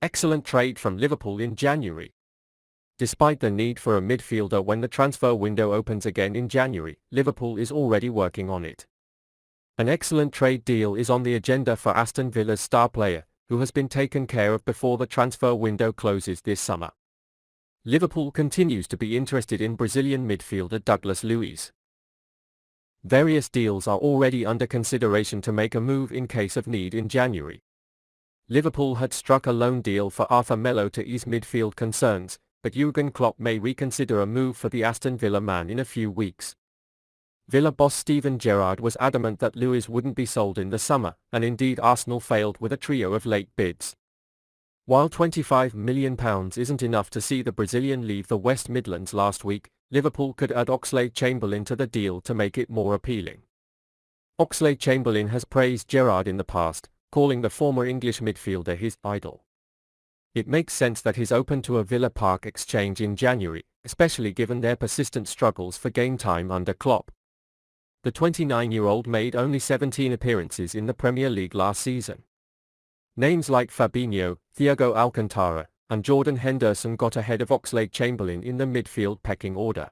Excellent trade from Liverpool in January. Despite the need for a midfielder when the transfer window opens again in January, Liverpool is already working on it. An excellent trade deal is on the agenda for Aston Villa's star player, who has been taken care of before the transfer window closes this summer. Liverpool continues to be interested in Brazilian midfielder Douglas Luiz. Various deals are already under consideration to make a move in case of need in January. Liverpool had struck a loan deal for Arthur Melo to ease midfield concerns, but Jürgen Klopp may reconsider a move for the Aston Villa man in a few weeks. Villa boss Steven Gerrard was adamant that Luiz wouldn't be sold in the summer, and indeed Arsenal failed with a trio of late bids. While £25 million isn't enough to see the Brazilian leave the West Midlands last week, Liverpool could add Oxlade-Chamberlain to the deal to make it more appealing. Oxlade-Chamberlain has praised Gerrard in the past, calling the former English midfielder his idol. It makes sense that he's open to a Villa Park exchange in January, especially given their persistent struggles for game time under Klopp. The 29-year-old made only 17 appearances in the Premier League last season. Names like Fabinho, Thiago Alcantara, and Jordan Henderson got ahead of Oxlade-Chamberlain in the midfield pecking order.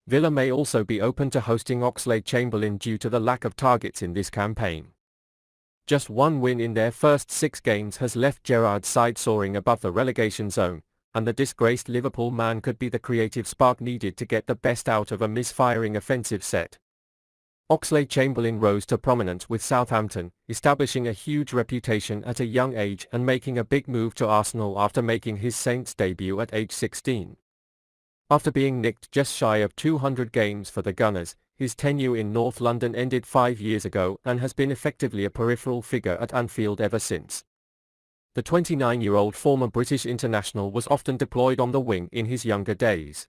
Villa may also be open to hosting Oxlade-Chamberlain due to the lack of targets in this campaign. Just one win in their first 6 games has left Gerrard's side soaring above the relegation zone, and the disgraced Liverpool man could be the creative spark needed to get the best out of a misfiring offensive set. Oxlade-Chamberlain rose to prominence with Southampton, establishing a huge reputation at a young age and making a big move to Arsenal after making his Saints debut at age 16. After being nicked just shy of 200 games for the Gunners, his tenure in North London ended 5 years ago and has been effectively a peripheral figure at Anfield ever since. The 29-year-old former British international was often deployed on the wing in his younger days.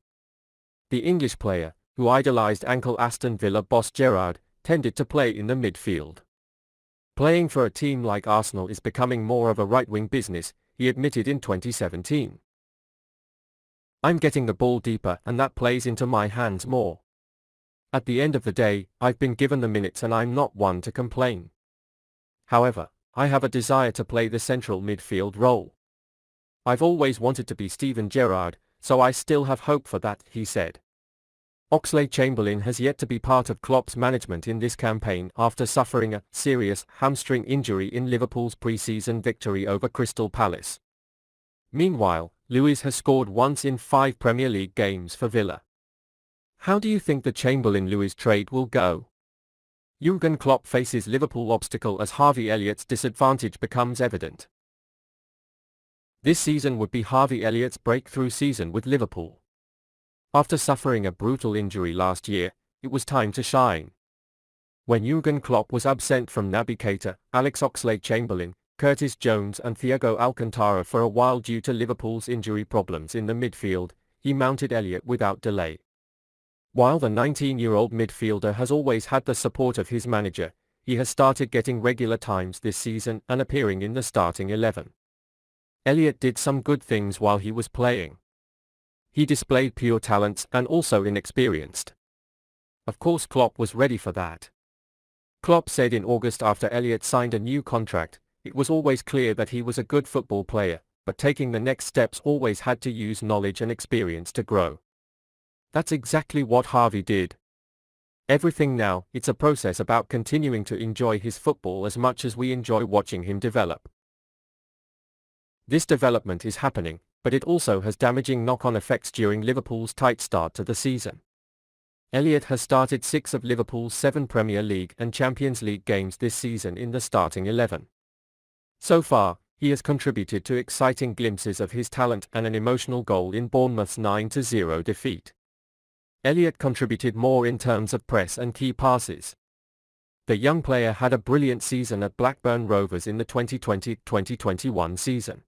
The English player, who idolised Aston Villa boss Gerrard, tended to play in the midfield. Playing for a team like Arsenal is becoming more of a right-wing business, he admitted in 2017. I'm getting the ball deeper and that plays into my hands more. At the end of the day, I've been given the minutes and I'm not one to complain. However, I have a desire to play the central midfield role. I've always wanted to be Steven Gerrard, so I still have hope for that, he said. Oxlade-Chamberlain has yet to be part of Klopp's management in this campaign after suffering a serious hamstring injury in Liverpool's pre-season victory over Crystal Palace. Meanwhile, Luiz has scored once in 5 Premier League games for Villa. How do you think the Chamberlain-Luiz trade will go? Jürgen Klopp faces Liverpool obstacle as Harvey Elliott's disadvantage becomes evident. This season would be Harvey Elliott's breakthrough season with Liverpool. After suffering a brutal injury last year, it was time to shine. When Jürgen Klopp was absent from Naby Keita, Alex Oxlade-Chamberlain, Curtis Jones and Thiago Alcantara for a while due to Liverpool's injury problems in the midfield, he mounted Elliott without delay. While the 19-year-old midfielder has always had the support of his manager, he has started getting regular times this season and appearing in the starting 11. Elliott did some good things while he was playing. He displayed pure talents and also inexperienced. Of course Klopp was ready for that. Klopp said in August after Elliott signed a new contract, it was always clear that he was a good football player, but taking the next steps always had to use knowledge and experience to grow. That's exactly what Harvey did. Everything now, it's a process about continuing to enjoy his football as much as we enjoy watching him develop. This development is happening, but it also has damaging knock-on effects during Liverpool's tight start to the season. Elliott has started 6 of Liverpool's 7 Premier League and Champions League games this season in the starting 11. So far, he has contributed to exciting glimpses of his talent and an emotional goal in Bournemouth's 9-0 defeat. Elliott contributed more in terms of press and key passes. The young player had a brilliant season at Blackburn Rovers in the 2020-2021 season.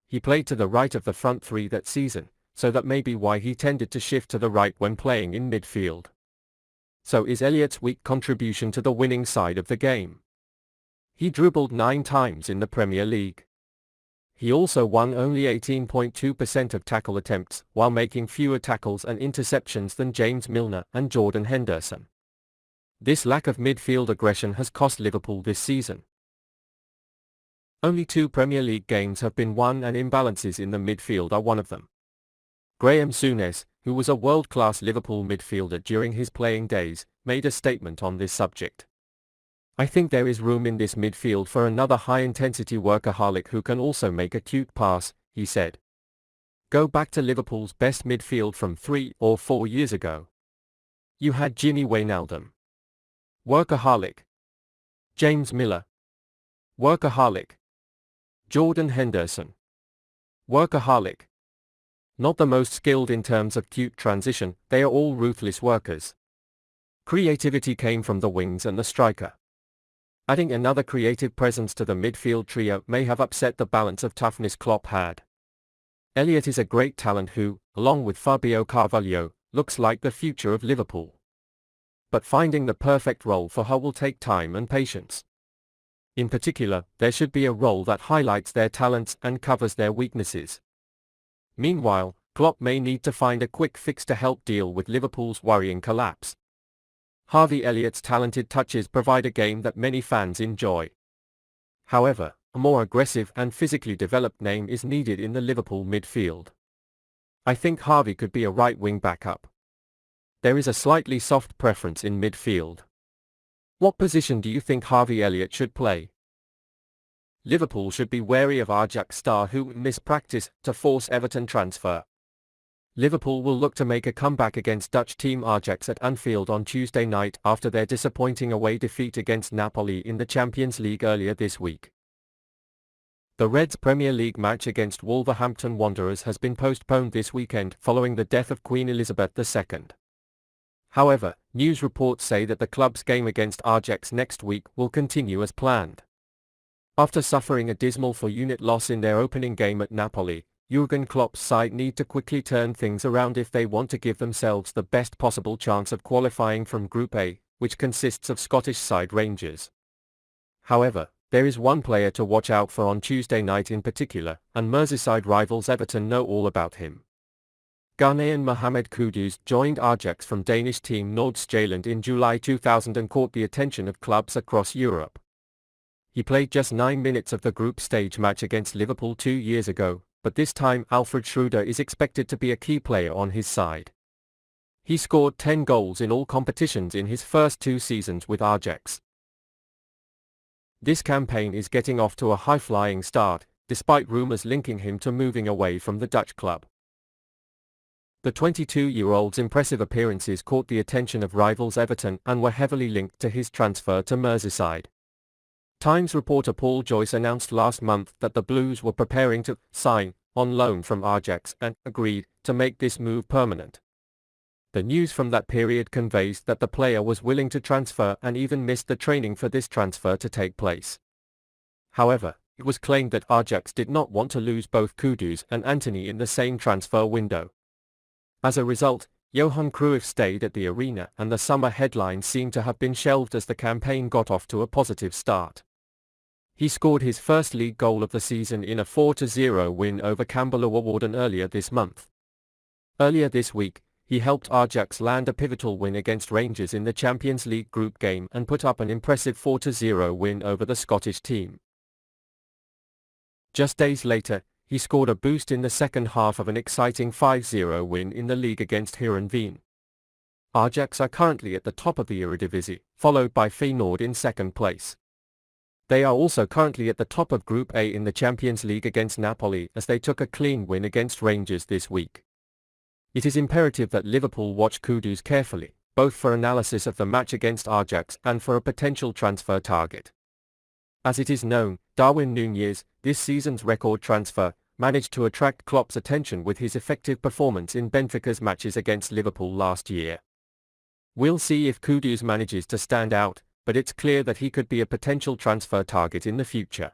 He played to the right of the front 3 that season, so that may be why he tended to shift to the right when playing in midfield. So is Elliott's weak contribution to the winning side of the game. He dribbled 9 times in the Premier League. He also won only 18.2% of tackle attempts, while making fewer tackles and interceptions than James Milner and Jordan Henderson. This lack of midfield aggression has cost Liverpool this season. Only 2 Premier League games have been won and imbalances in the midfield are one of them. Graham Souness, who was a world-class Liverpool midfielder during his playing days, made a statement on this subject. "I think there is room in this midfield for another high-intensity workaholic who can also make a cute pass," he said. Go back to Liverpool's best midfield from 3 or 4 years ago. You had Gini Wijnaldum. Workaholic. James Miller. Workaholic. Jordan Henderson. Workaholic. Not the most skilled in terms of cute transition, they are all ruthless workers. Creativity came from the wings and the striker. Adding another creative presence to the midfield trio may have upset the balance of toughness Klopp had. Elliott is a great talent who, along with Fabio Carvalho, looks like the future of Liverpool. But finding the perfect role for her will take time and patience. In particular, there should be a role that highlights their talents and covers their weaknesses. Meanwhile, Klopp may need to find a quick fix to help deal with Liverpool's worrying collapse. Harvey Elliott's talented touches provide a game that many fans enjoy. However, a more aggressive and physically developed name is needed in the Liverpool midfield. I think Harvey could be a right wing backup. There is a slightly soft preference in midfield. What position do you think Harvey Elliott should play? Liverpool should be wary of Ajax star who missed practice to force Everton transfer. Liverpool will look to make a comeback against Dutch team Ajax at Anfield on Tuesday night after their disappointing away defeat against Napoli in the Champions League earlier this week. The Reds' Premier League match against Wolverhampton Wanderers has been postponed this weekend following the death of Queen Elizabeth II. However, news reports say that the club's game against Ajax next week will continue as planned. After suffering a dismal 4-unit loss in their opening game at Napoli, Jürgen Klopp's side need to quickly turn things around if they want to give themselves the best possible chance of qualifying from Group A, which consists of Scottish side Rangers. However, there is one player to watch out for on Tuesday night in particular, and Merseyside rivals Everton know all about him. Ghanaian Mohamed Kudus joined Ajax from Danish team Nordsjælland in July 2000 and caught the attention of clubs across Europe. He played just 9 minutes of the group stage match against Liverpool 2 years ago, but this time Alfred Schroeder is expected to be a key player on his side. He scored 10 goals in all competitions in his first 2 seasons with Ajax. This campaign is getting off to a high-flying start, despite rumours linking him to moving away from the Dutch club. The 22-year-old's impressive appearances caught the attention of rivals Everton and were heavily linked to his transfer to Merseyside. Times reporter Paul Joyce announced last month that the Blues were preparing to sign on loan from Ajax and agreed to make this move permanent. The news from that period conveys that the player was willing to transfer and even missed the training for this transfer to take place. However, it was claimed that Ajax did not want to lose both Kudus and Antony in the same transfer window. As a result, Johan Cruyff stayed at the arena and the summer headlines seem to have been shelved as the campaign got off to a positive start. He scored his first league goal of the season in a 4-0 win over Chamberlain earlier this month. Earlier this week, he helped Ajax land a pivotal win against Rangers in the Champions League group game and put up an impressive 4-0 win over the Scottish team. Just days later, he scored a boost in the second half of an exciting 5-0 win in the league against Heerenveen. Ajax are currently at the top of the Eredivisie, followed by Feyenoord in second place. They are also currently at the top of Group A in the Champions League against Napoli as they took a clean win against Rangers this week. It is imperative that Liverpool watch Kudus carefully, both for analysis of the match against Ajax and for a potential transfer target. As it is known, Darwin Nunez, this season's record transfer, managed to attract Klopp's attention with his effective performance in Benfica's matches against Liverpool last year. We'll see if Kudus manages to stand out, but it's clear that he could be a potential transfer target in the future.